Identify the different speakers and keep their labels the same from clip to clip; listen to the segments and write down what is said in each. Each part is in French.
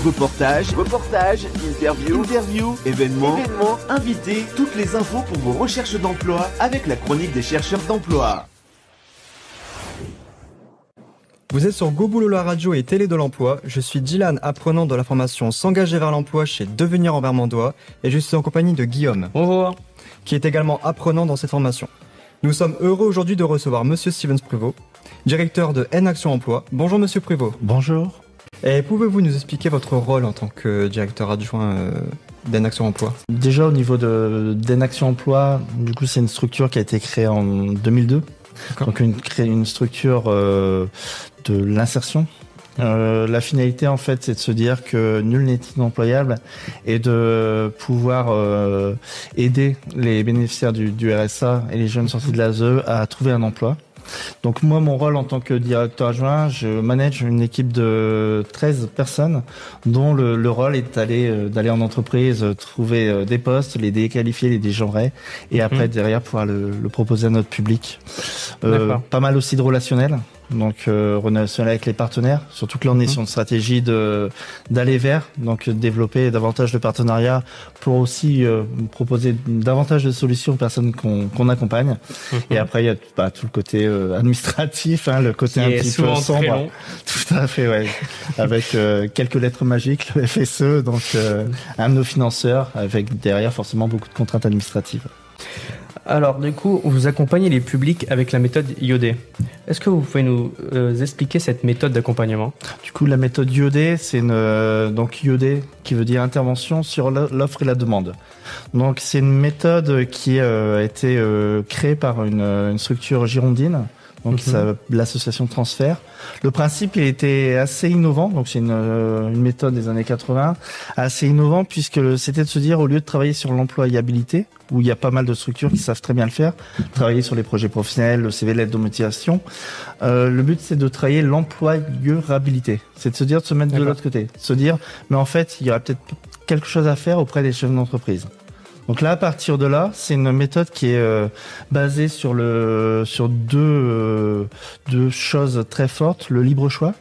Speaker 1: Reportages, interviews, événements, invités, toutes les infos pour vos recherches d'emploi avec la chronique des chercheurs d'emploi.
Speaker 2: Vous êtes sur Go Boulot la radio et télé de l'emploi. Je suis Dylan, apprenant de la formation S'engager vers l'emploi chez Devenir en Vermandois et je suis en compagnie de Guillaume.
Speaker 3: Bonjour.
Speaker 2: Qui est également apprenant dans cette formation. Nous sommes heureux aujourd'hui de recevoir Monsieur Stevens Pruvot, directeur de N Action Emploi. Bonjour Monsieur Pruvot.
Speaker 4: Bonjour.
Speaker 2: Et pouvez-vous nous expliquer votre rôle en tant que directeur adjoint d'N Action Emploi ?
Speaker 4: Déjà au niveau d'N Action Emploi, du coup c'est une structure qui a été créée en 2002. Donc une structure de l'insertion. La finalité en fait c'est de se dire que nul n'est inemployable et de pouvoir aider les bénéficiaires du RSA et les jeunes sortis de l'ASE à trouver un emploi. Donc moi, mon rôle en tant que directeur adjoint, je manage une équipe de 13 personnes dont le rôle est d'aller en entreprise, trouver des postes, les déqualifier, les dégenrer et après derrière pouvoir le proposer à notre public. Pas mal aussi de relationnel. Donc relationnel avec les partenaires, surtout que là on est sur une stratégie d'aller vers, donc développer davantage de partenariats pour aussi proposer davantage de solutions aux personnes qu'on accompagne. Et après il y a tout le côté administratif, le côté un petit peu sombre. Tout à fait, ouais. Avec quelques lettres magiques, le FSE, donc un de nos financeurs, avec derrière forcément beaucoup de contraintes administratives.
Speaker 3: Alors, du coup, vous accompagnez les publics avec la méthode IOD. Est-ce que vous pouvez nous expliquer cette méthode d'accompagnement ?
Speaker 4: Du coup, la méthode IOD, c'est donc IOD qui veut dire intervention sur l'offre et la demande. Donc, c'est une méthode qui a été créée par une structure girondine. Donc l'association Transfert. Le principe, il était assez innovant. Donc c'est une méthode des années 80, assez innovant puisque c'était de se dire au lieu de travailler sur l'employabilité, où il y a pas mal de structures qui savent très bien le faire, travailler sur les projets professionnels, le CV, l'aide de motivation. Le but, c'est de travailler l'employabilité. C'est de se dire de se mettre de l'autre côté, de se dire mais en fait, il y aurait peut-être quelque chose à faire auprès des chefs d'entreprise. Donc là, à partir de là, c'est une méthode qui est basée sur deux choses très fortes. Le libre choix,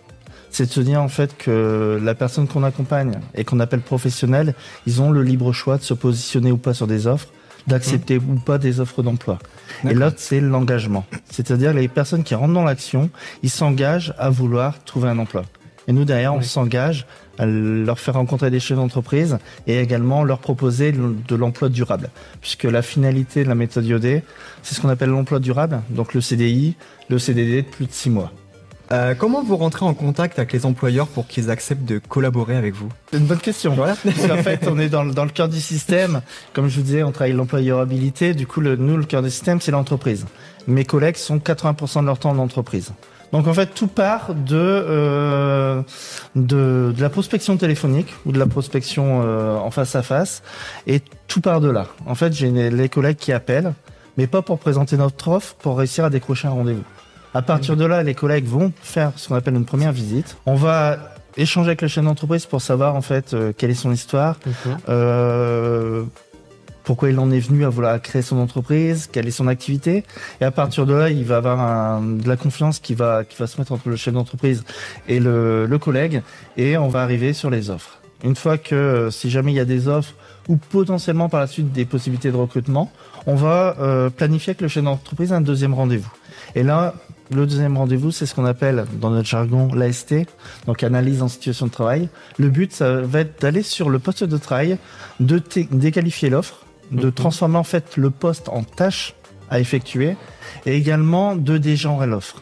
Speaker 4: c'est de se dire en fait que la personne qu'on accompagne et qu'on appelle professionnelle, ils ont le libre choix de se positionner ou pas sur des offres, d'accepter ou pas des offres d'emploi. Et l'autre, c'est l'engagement. C'est-à-dire les personnes qui rentrent dans l'action, ils s'engagent à vouloir trouver un emploi. Et nous, derrière, on s'engage à leur faire rencontrer des chefs d'entreprise et également leur proposer de l'emploi durable. Puisque la finalité de la méthode IOD, c'est ce qu'on appelle l'emploi durable, donc le CDI, le CDD de plus de 6 mois.
Speaker 2: Comment vous rentrez en contact avec les employeurs pour qu'ils acceptent de collaborer avec vous ?
Speaker 4: C'est une bonne question. Voilà. Parce qu'en fait, on est dans le cœur du système. Comme je vous disais, on travaille l'employabilité. Du coup, nous, le cœur du système, c'est l'entreprise. Mes collègues sont 80% de leur temps en entreprise. Donc en fait, tout part de la prospection téléphonique ou de la prospection en face à face, et tout part de là. En fait, j'ai les collègues qui appellent, mais pas pour présenter notre offre, pour réussir à décrocher un rendez-vous. À partir de là, les collègues vont faire ce qu'on appelle une première visite. On va échanger avec le chef d'entreprise pour savoir en fait quelle est son histoire. Pourquoi il en est venu à vouloir créer son entreprise, quelle est son activité. Et à partir de là, il va avoir de la confiance qui va se mettre entre le chef d'entreprise et le collègue, et on va arriver sur les offres. Une fois que, si jamais il y a des offres ou potentiellement par la suite des possibilités de recrutement, on va planifier avec le chef d'entreprise un deuxième rendez-vous. Et là, le deuxième rendez-vous, c'est ce qu'on appelle dans notre jargon l'AST, donc analyse en situation de travail. Le but, ça va être d'aller sur le poste de travail, de déqualifier l'offre, de transformer en fait le poste en tâche à effectuer et également de dégenrer l'offre.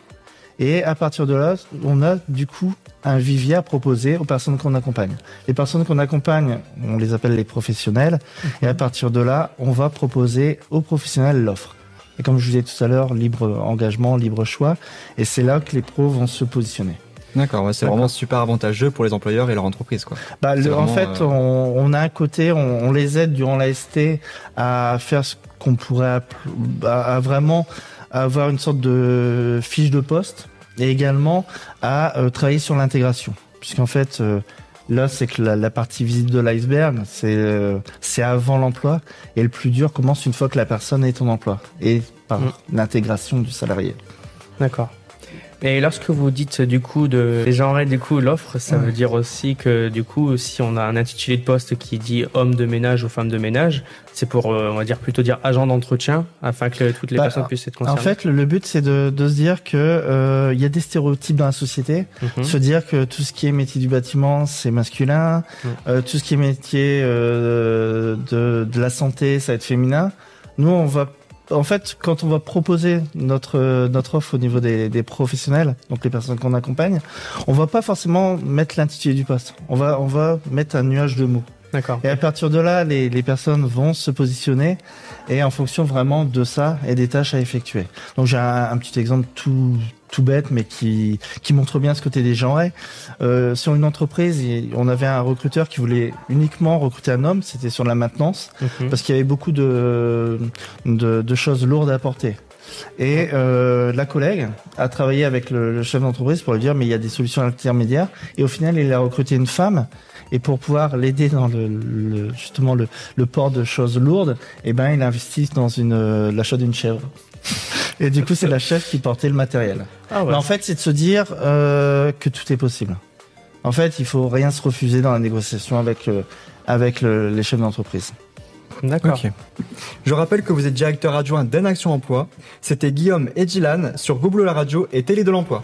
Speaker 4: Et à partir de là, on a du coup un vivier à proposer aux personnes qu'on accompagne. Les personnes qu'on accompagne, on les appelle les professionnels, et à partir de là, on va proposer aux professionnels l'offre. Et comme je vous disais tout à l'heure, libre engagement, libre choix, et c'est là que les pros vont se positionner.
Speaker 2: D'accord, c'est vraiment super avantageux pour les employeurs et leur entreprise, quoi.
Speaker 4: En fait, on a un côté, on les aide durant l'AST à faire ce qu'on pourrait à vraiment avoir une sorte de fiche de poste, et également à travailler sur l'intégration. Puisqu'en fait, là, c'est que la partie visible de l'iceberg, c'est avant l'emploi, et le plus dur commence une fois que la personne est en emploi, et par l'intégration du salarié.
Speaker 3: D'accord. Et lorsque vous dites du coup de dégenrer du coup l'offre, ça veut dire aussi que du coup si on a un intitulé de poste qui dit homme de ménage ou femme de ménage, c'est pour on va dire plutôt dire agent d'entretien afin que toutes les personnes puissent être concernées.
Speaker 4: En fait, le but c'est de se dire que il y a des stéréotypes dans la société, se dire que tout ce qui est métier du bâtiment c'est masculin, tout ce qui est métier de la santé ça va être féminin. Nous on va en fait, quand on va proposer notre offre au niveau des professionnels, donc les personnes qu'on accompagne, on va pas forcément mettre l'intitulé du poste. On va mettre un nuage de mots.
Speaker 3: D'accord.
Speaker 4: Et à partir de là, les personnes vont se positionner et en fonction vraiment de ça et des tâches à effectuer. Donc j'ai un petit exemple tout bête, mais qui montre bien ce côté des genres. Sur une entreprise, on avait un recruteur qui voulait uniquement recruter un homme, c'était sur la maintenance, parce qu'il y avait beaucoup de choses lourdes à apporter. Et la collègue a travaillé avec le chef d'entreprise pour lui dire mais il y a des solutions intermédiaires. Et au final, il a recruté une femme. Et pour pouvoir l'aider dans justement le port de choses lourdes, il a investi dans l'achat d'une chèvre. Et du coup, c'est la chef qui portait le matériel. Ah ouais. Mais en fait, c'est de se dire que tout est possible. En fait, il faut rien se refuser dans la négociation avec les chefs d'entreprise.
Speaker 2: D'accord. Okay. Je rappelle que vous êtes directeur adjoint d'Action Emploi. C'était Guillaume et Dylan sur Goboulot la radio et Télé de l'Emploi.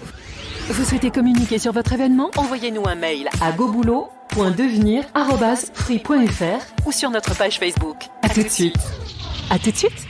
Speaker 5: Vous souhaitez communiquer sur votre événement? Envoyez-nous un mail à goboulot.devenir@free.fr ou sur notre page Facebook. À tout de suite. À tout de suite.